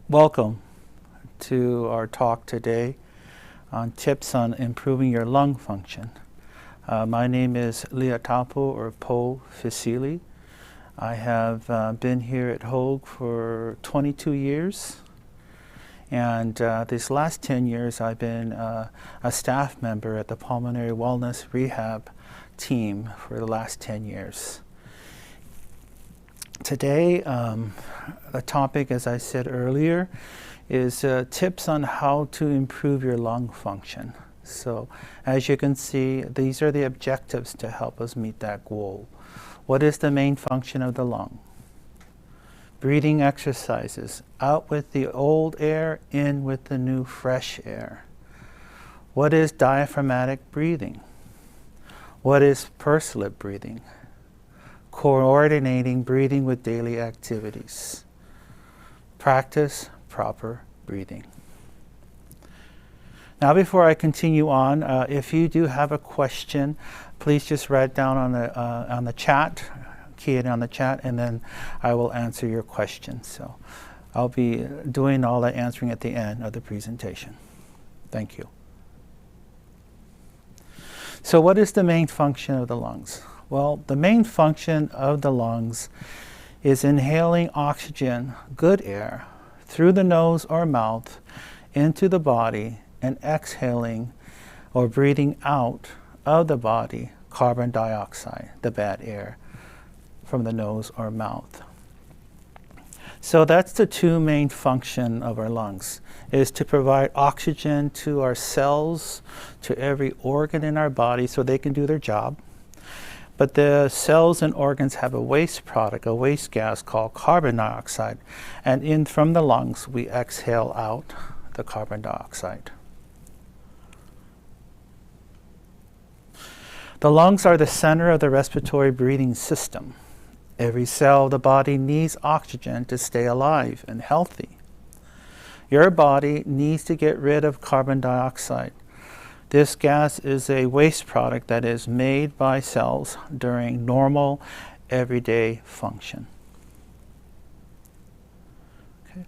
Welcome to our talk today on tips on improving your lung function. My name is Liatapo or Po Fisili. I have been here at Hoag for 22 years, and this last 10 years I've been a staff member at the Pulmonary Wellness Rehab team for the last 10 years. Today, the topic, as I said earlier, is tips on how to improve your lung function. So, as you can see, these are the objectives to help us meet that goal. What is the main function of the lung? Breathing exercises. Out with the old air, in with the new fresh air. What is diaphragmatic breathing? What is Purslip breathing? Coordinating breathing with daily activities. Practice proper breathing. Now, before I continue on, if you do have a question, please just write it down on the chat, key it on the chat, and then I will answer your question. So I'll be doing all that answering at the end of the presentation. Thank you. So what is the main function of the lungs? Well, the main function of the lungs is inhaling oxygen, good air, through the nose or mouth into the body, and exhaling or breathing out of the body carbon dioxide, the bad air, from the nose or mouth. So that's the two main functions of our lungs, is to provide oxygen to our cells, to every organ in our body so they can do their job. But the cells and organs have a waste product, a waste gas called carbon dioxide. And from the lungs, we exhale out the carbon dioxide. The lungs are the center of the respiratory breathing system. Every cell of the body needs oxygen to stay alive and healthy. Your body needs to get rid of carbon dioxide. This gas is a waste product that is made by cells during normal, everyday function. Okay.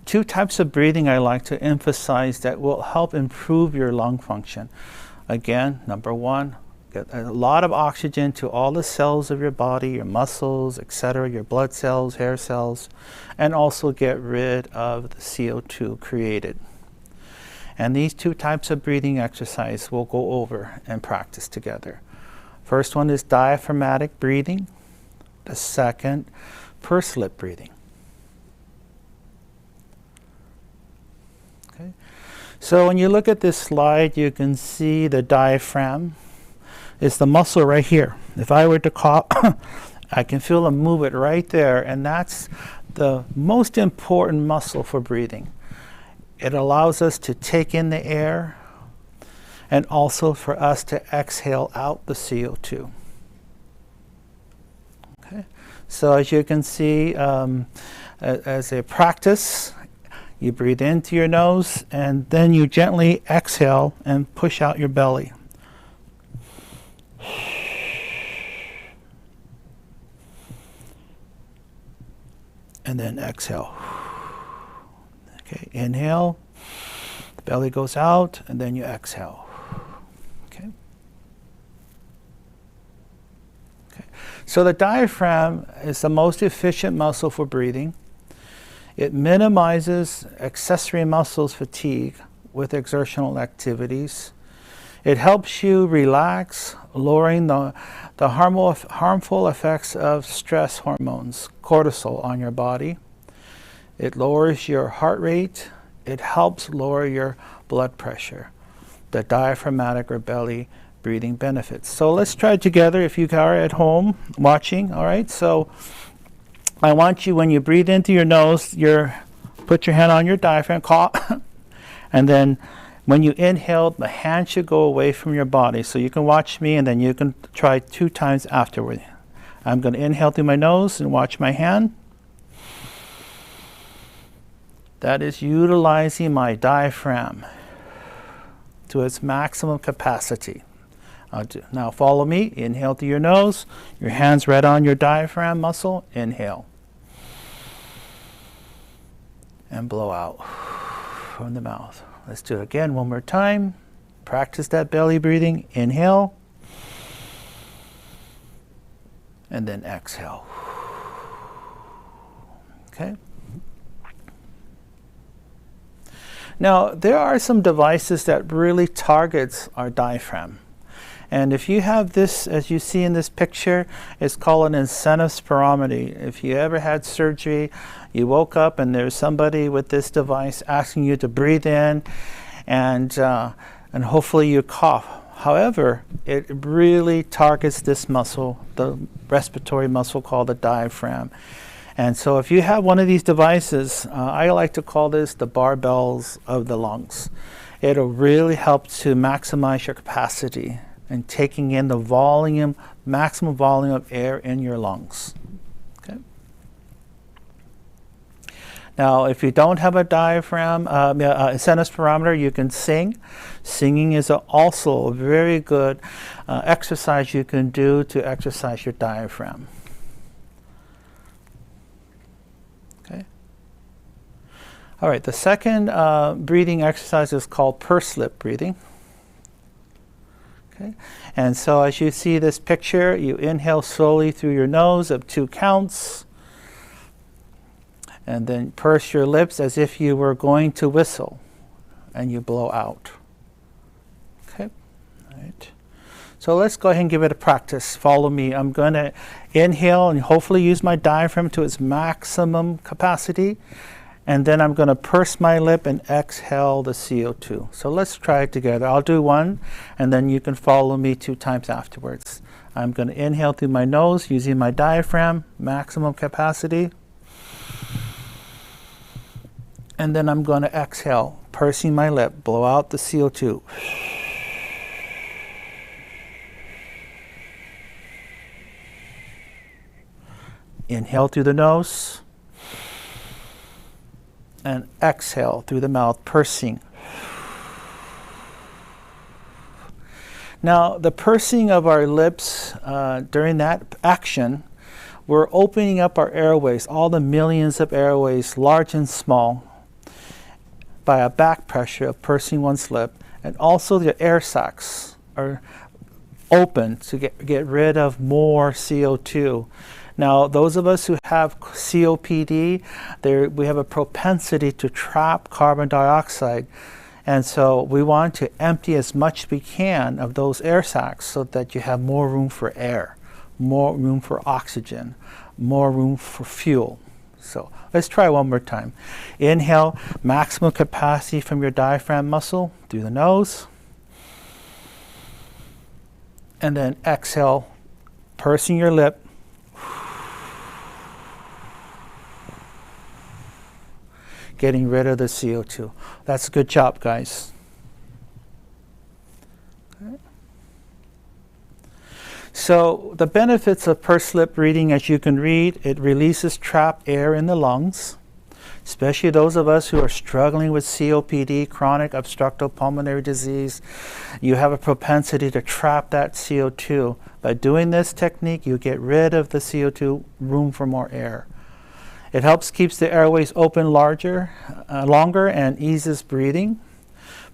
Two types of breathing I like to emphasize that will help improve your lung function. Again, number one, get a lot of oxygen to all the cells of your body, your muscles, etc., your blood cells, hair cells, and also get rid of the CO2 created. And these two types of breathing exercise we'll go over and practice together. First one is diaphragmatic breathing. The second, Purslip breathing. Okay. So when you look at this slide, you can see the diaphragm is the muscle right here. If I were to cough, I can feel them move it right there, and that's the most important muscle for breathing. It allows us to take in the air and also for us to exhale out the CO2. Okay. So as you can see, as a practice, you breathe into your nose and then you gently exhale and push out your belly. And then exhale. Okay, inhale, the belly goes out, and then you exhale. Okay. Okay. So the diaphragm is the most efficient muscle for breathing. It minimizes accessory muscles fatigue with exertional activities. It helps you relax, lowering the harmful effects of stress hormones, cortisol, on your body. It lowers your heart rate. It helps lower your blood pressure. The diaphragmatic or belly breathing benefits. So let's try it together if you are at home watching. All right, so I want you, when you breathe into your nose, put your hand on your diaphragm, cough, and then when you inhale, the hand should go away from your body. So you can watch me, and then you can try 2 times afterward. I'm going to inhale through my nose and watch my hand. That is utilizing my diaphragm to its maximum capacity. Now follow me. Inhale through your nose. Your hands right on your diaphragm muscle. Inhale. and blow out from the mouth. Let's do it again one more time. Practice that belly breathing. Inhale. And then exhale. Okay. Now, there are some devices that really targets our diaphragm. And if you have this, as you see in this picture, it's called an incentive spirometer. If you ever had surgery, you woke up and there's somebody with this device asking you to breathe in, and hopefully you cough. However, it really targets this muscle, the respiratory muscle called the diaphragm. And so if you have one of these devices, I like to call this the barbells of the lungs. It'll really help to maximize your capacity and taking in the volume, maximum volume of air in your lungs. Okay. Now, if you don't have a diaphragm, incentive spirometer, you can sing. Singing is also a very good exercise you can do to exercise your diaphragm. Okay. All right, the second breathing exercise is called Purslip Breathing. Okay. And so as you see this picture, you inhale slowly through your nose of 2 counts, and then purse your lips as if you were going to whistle, and you blow out. Okay. All right. So let's go ahead and give it a practice. Follow me. I'm going to inhale and hopefully use my diaphragm to its maximum capacity. And then I'm going to purse my lip and exhale the CO2. So let's try it together. I'll do one, and then you can follow me 2 times afterwards. I'm going to inhale through my nose using my diaphragm, maximum capacity. And then I'm going to exhale, pursing my lip, blow out the CO2. Inhale through the nose. And exhale through the mouth, pursing. Now, the pursing of our lips during that action, we're opening up our airways, all the millions of airways, large and small, by a back pressure of pursing one's lip. And also the air sacs are open to get rid of more CO2. Now, those of us who have COPD, we have a propensity to trap carbon dioxide. And so we want to empty as much as we can of those air sacs so that you have more room for air, more room for oxygen, more room for fuel. So let's try one more time. Inhale, maximum capacity from your diaphragm muscle through the nose. And then exhale, pursing your lip. Getting rid of the CO2. That's a good job, guys. Okay. So the benefits of purslip breathing, as you can read, it releases trapped air in the lungs, especially those of us who are struggling with COPD, chronic obstructive pulmonary disease. You have a propensity to trap that CO2. By doing this technique, you get rid of the CO2, room for more air. It helps keeps the airways open longer and eases breathing.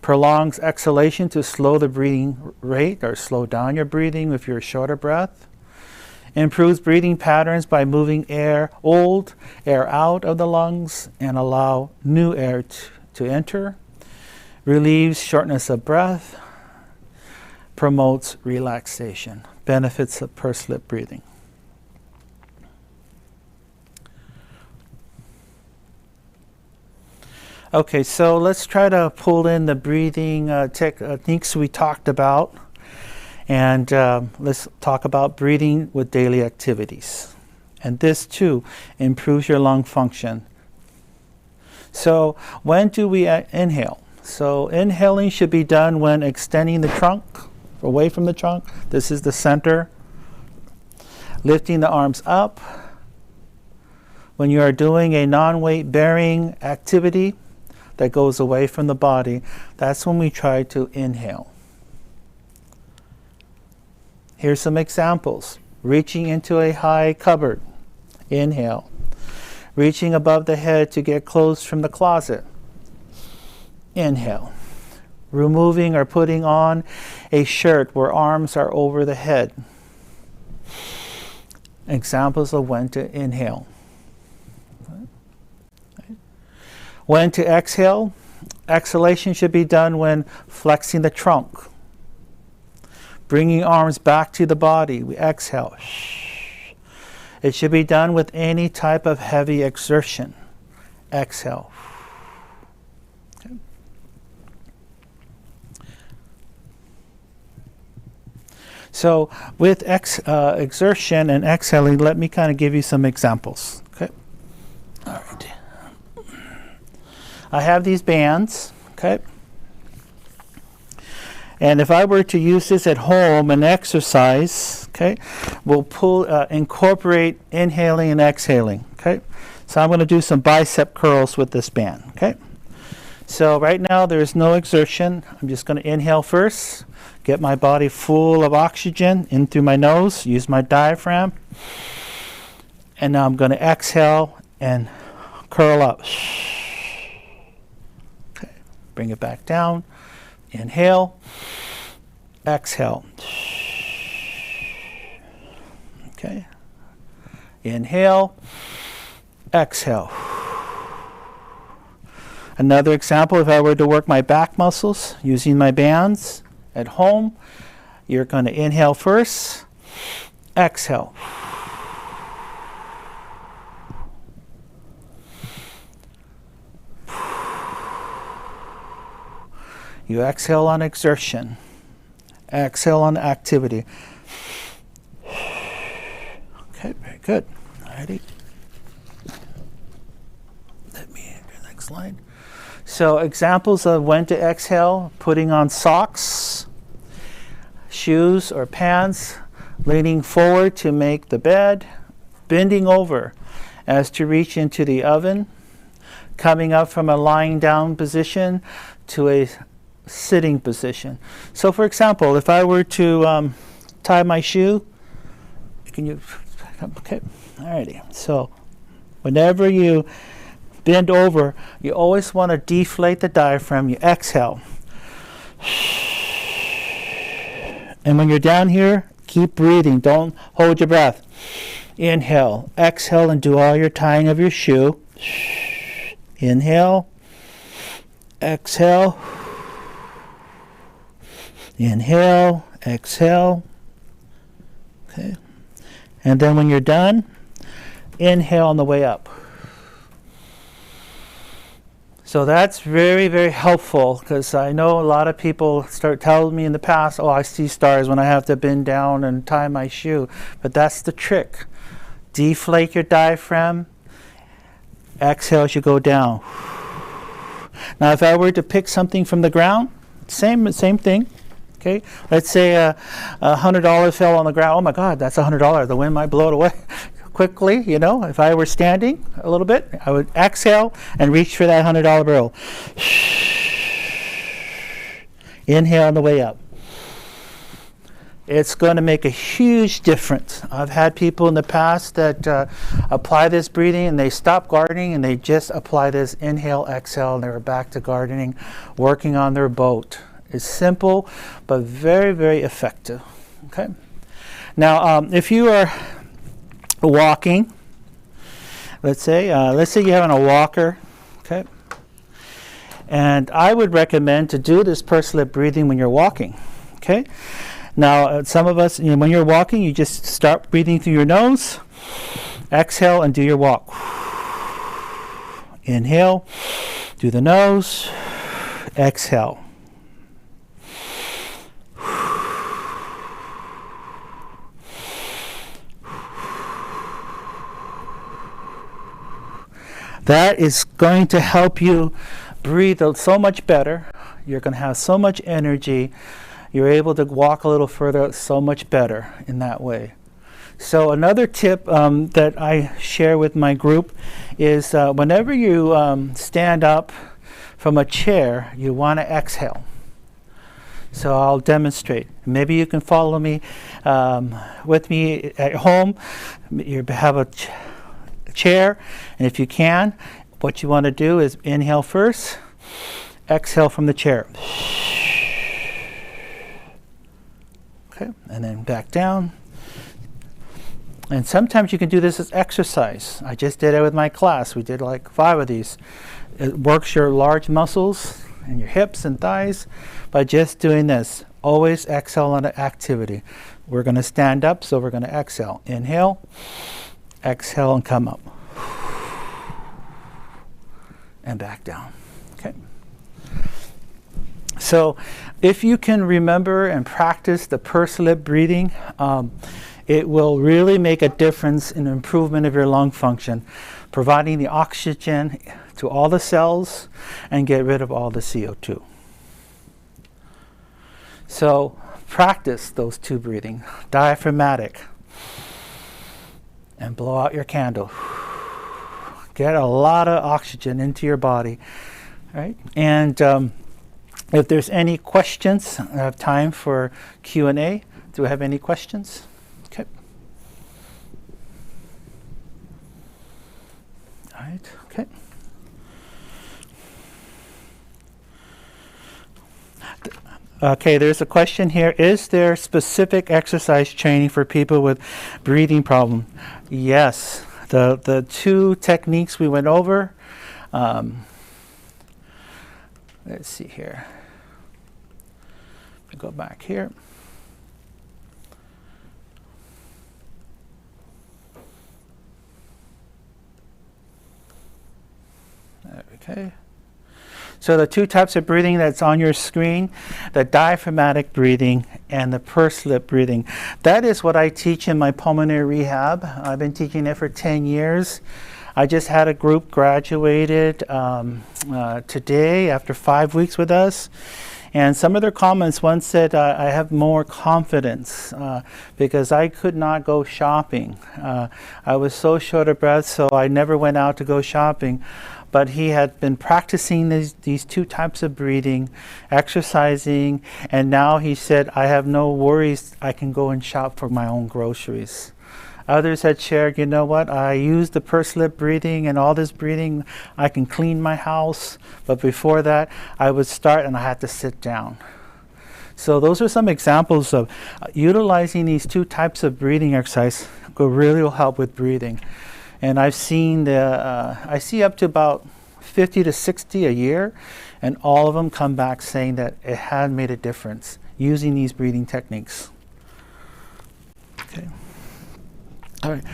Prolongs exhalation to slow the breathing rate or slow down your breathing if you're shorter breath. Improves breathing patterns by moving old air out of the lungs and allow new air to enter. Relieves shortness of breath. Promotes relaxation. Benefits of purslip breathing. Okay, so let's try to pull in the breathing techniques we talked about, and let's talk about breathing with daily activities. And this too improves your lung function. So when do we inhale? So inhaling should be done when extending the trunk away from the trunk. This is the center. Lifting the arms up. When you are doing a non-weight bearing activity that goes away from the body, that's when we try to inhale. Here's some examples. Reaching into a high cupboard, inhale. reaching above the head to get clothes from the closet. Inhale. Removing or putting on a shirt where arms are over the head. Examples of when to inhale. When to exhale. Exhalation should be done when flexing the trunk. Bringing arms back to the body. We exhale. It should be done with any type of heavy exertion. Exhale. Okay. So with exertion and exhaling, let me kind of give you some examples. Okay. All right. I have these bands. Okay. And if I were to use this at home and exercise, okay, we'll incorporate inhaling and exhaling, okay? So I'm going to do some bicep curls with this band, okay? So right now there is no exertion. I'm just going to inhale first, get my body full of oxygen in through my nose, use my diaphragm. And now I'm going to exhale and curl up. Okay, bring it back down. Inhale, exhale. Okay. Inhale, exhale. Another example, if I were to work my back muscles using my bands at home, you're going to inhale first, exhale. You exhale on exertion. Exhale on activity. Okay, very good. Alrighty. Let me do the next slide. So examples of when to exhale: putting on socks, shoes or pants, leaning forward to make the bed, bending over as to reach into the oven, coming up from a lying down position to a sitting position. So for example, if I were to tie my shoe, can you, okay, alrighty. So whenever you bend over, you always want to deflate the diaphragm. You exhale. And when you're down here, keep breathing. Don't hold your breath. Inhale, exhale, and do all your tying of your shoe. Inhale, exhale. Inhale, exhale. Okay. And then when you're done, inhale on the way up. So that's very, very helpful, because I know a lot of people start telling me in the past, oh, I see stars when I have to bend down and tie my shoe. But that's the trick. Deflate your diaphragm. Exhale as you go down. Now if I were to pick something from the ground, same thing. Okay, let's say $100 fell on the ground. Oh my God, that's $100. The wind might blow it away quickly. You know, if I were standing a little bit, I would exhale and reach for that $100 bill. Inhale on the way up. It's going to make a huge difference. I've had people in the past that apply this breathing and they stop gardening and they just apply this inhale, exhale, and they were back to gardening, working on their boat. It's simple, but very, very effective. Okay. Now, if you are walking, let's say you're having a walker, okay, and I would recommend to do this Purslip breathing when you're walking. Okay. Now, some of us, when you're walking, you just start breathing through your nose, exhale, and do your walk. Inhale, do the nose, exhale. That is going to help you breathe so much better. You're going to have so much energy. You're able to walk a little further so much better in that way. So another tip that I share with my group is whenever you stand up from a chair, you want to exhale. So I'll demonstrate. Maybe you can follow me with me at home. You have a chair, and if you can, what you want to do is inhale first, exhale from the chair. Okay, and then back down. And sometimes you can do this as exercise. I just did it with my class. We did like 5 of these. It works your large muscles and your hips and thighs by just doing this. Always exhale on an activity. We're going to stand up, so we're going to exhale. Inhale, exhale, and come up. And back down. Okay. So if you can remember and practice the Purslip breathing, it will really make a difference in the improvement of your lung function, providing the oxygen to all the cells and get rid of all the CO2. So practice those 2 breathing, diaphragmatic, and blow out your candle. Get a lot of oxygen into your body, right? And if there's any questions, I have time for Q&A. Do we have any questions? Okay. All right, okay. Okay, there's a question here. Is there specific exercise training for people with breathing problem? Yes. The 2 techniques we went over. Let's see here. Go back here. Okay. So the 2 types of breathing that's on your screen, the diaphragmatic breathing and the Purslip breathing. That is what I teach in my pulmonary rehab. I've been teaching it for 10 years. I just had a group graduated today after 5 weeks with us. And some of their comments, one said, I have more confidence because I could not go shopping. I was so short of breath, so I never went out to go shopping. But he had been practicing these 2 types of breathing, exercising, and now he said, I have no worries. I can go and shop for my own groceries. Others had shared, you know what, I use the Purslip breathing and all this breathing, I can clean my house, but before that, I would start and I had to sit down. So those are some examples of utilizing these 2 types of breathing exercise really will help with breathing. And I've seen I see up to about 50 to 60 a year, and all of them come back saying that it had made a difference using these breathing techniques. Okay. All right.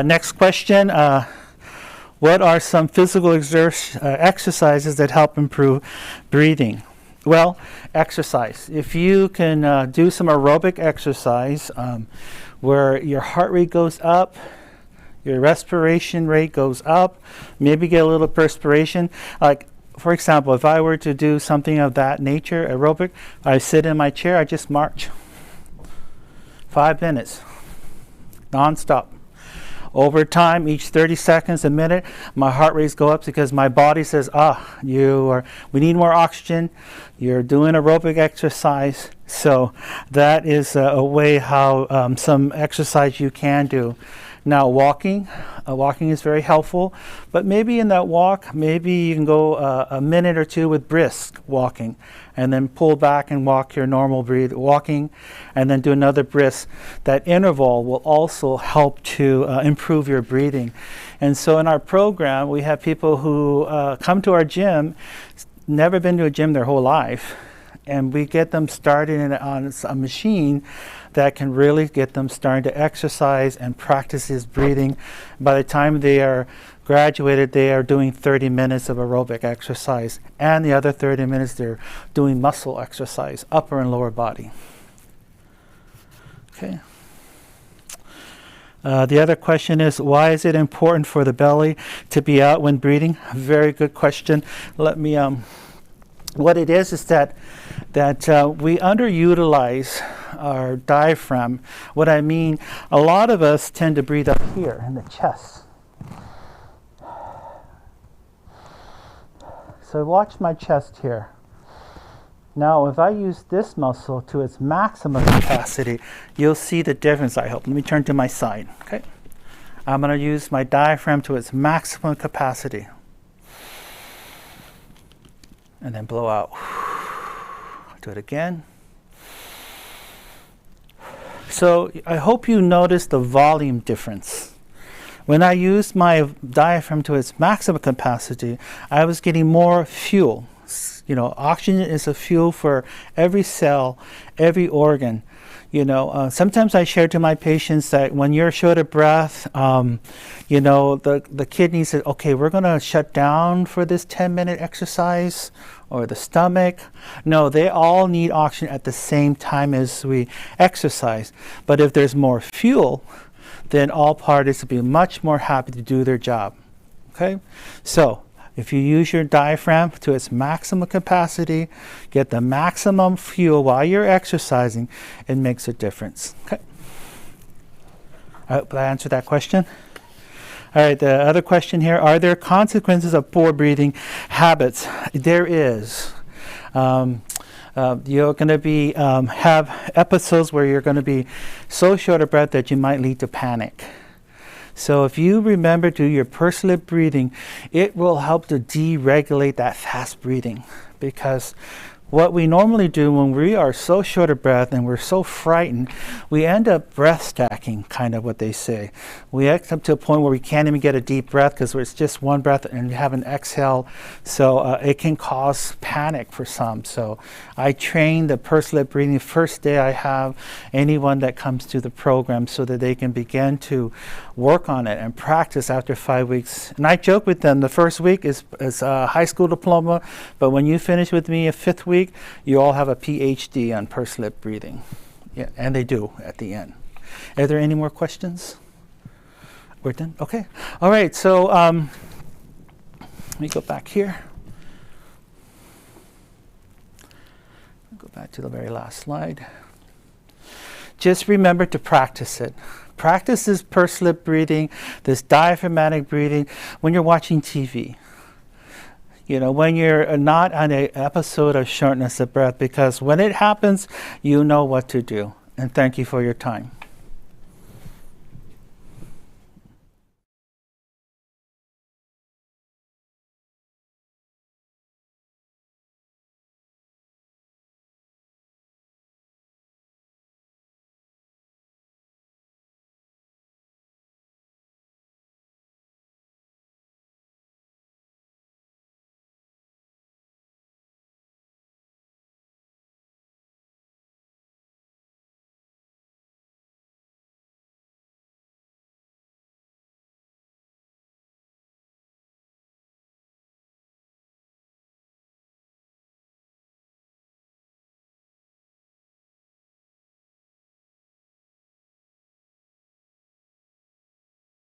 Next question. What are some physical exercises that help improve breathing? Well, exercise. If you can do some aerobic exercise where your heart rate goes up, your respiration rate goes up, maybe get a little perspiration. Like, for example, if I were to do something of that nature, aerobic, I sit in my chair, I just march. 5 minutes, non-stop. Over time, each 30 seconds, a minute, my heart rates go up because my body says, we need more oxygen. You're doing aerobic exercise. So that is a way how some exercise you can do. Now, walking is very helpful, but maybe in that walk, maybe you can go a minute or 2 with brisk walking, and then pull back and walk your normal walking, and then do another brisk. That interval will also help to improve your breathing. And so in our program, we have people who come to our gym, never been to a gym their whole life, and we get them started on a machine that can really get them starting to exercise and practice this breathing. By the time they are graduated, they are doing 30 minutes of aerobic exercise, and the other 30 minutes they're doing muscle exercise, upper and lower body. Okay. The other question is, why is it important for the belly to be out when breathing? Very good question. Let me what it is that we underutilize our diaphragm. What I mean, a lot of us tend to breathe up here in the chest. So watch my chest here. Now, if I use this muscle to its maximum capacity, you'll see the difference, I hope. Let me turn to my side, okay? I'm going to use my diaphragm to its maximum capacity. And then blow out. Do it again. So I hope you notice the volume difference. When I used my diaphragm to its maximum capacity, I was getting more fuel. You know, oxygen is a fuel for every cell, every organ. You know, sometimes I share to my patients that when you're short of breath, you know, the kidney says, okay, we're going to shut down for this 10-minute exercise, or the stomach. No, they all need oxygen at the same time as we exercise. But if there's more fuel, then all parties will be much more happy to do their job. Okay? So, if you use your diaphragm to its maximum capacity, get the maximum fuel while you're exercising, it makes a difference. Okay. I hope I answered that question. All right, the other question here, are there consequences of poor breathing habits? There is. You're going to be have episodes where you're going to be so short of breath that you might lead to panic. So if you remember to do your Purslip breathing, it will help to deregulate that fast breathing, because what we normally do when we are so short of breath and we're so frightened, we end up breath stacking, kind of what they say. We get up to a point where we can't even get a deep breath because it's just one breath and you have an exhale. So it can cause panic for some. So I train the Purslip breathing the first day I have anyone that comes to the program so that they can begin to work on it and practice after 5 weeks. And I joke with them, the first week is a high school diploma, but when you finish with me a 5th week, you all have a PhD on Purslip breathing. Yeah, and they do at the end. Are there any more questions? We're done? Okay. All right, so let me go back here. Go back to the very last slide. Just remember to practice it. Practice this Purslip breathing, this diaphragmatic breathing when you're watching TV. You know, when you're not on an episode of shortness of breath, because when it happens, you know what to do. And thank you for your time.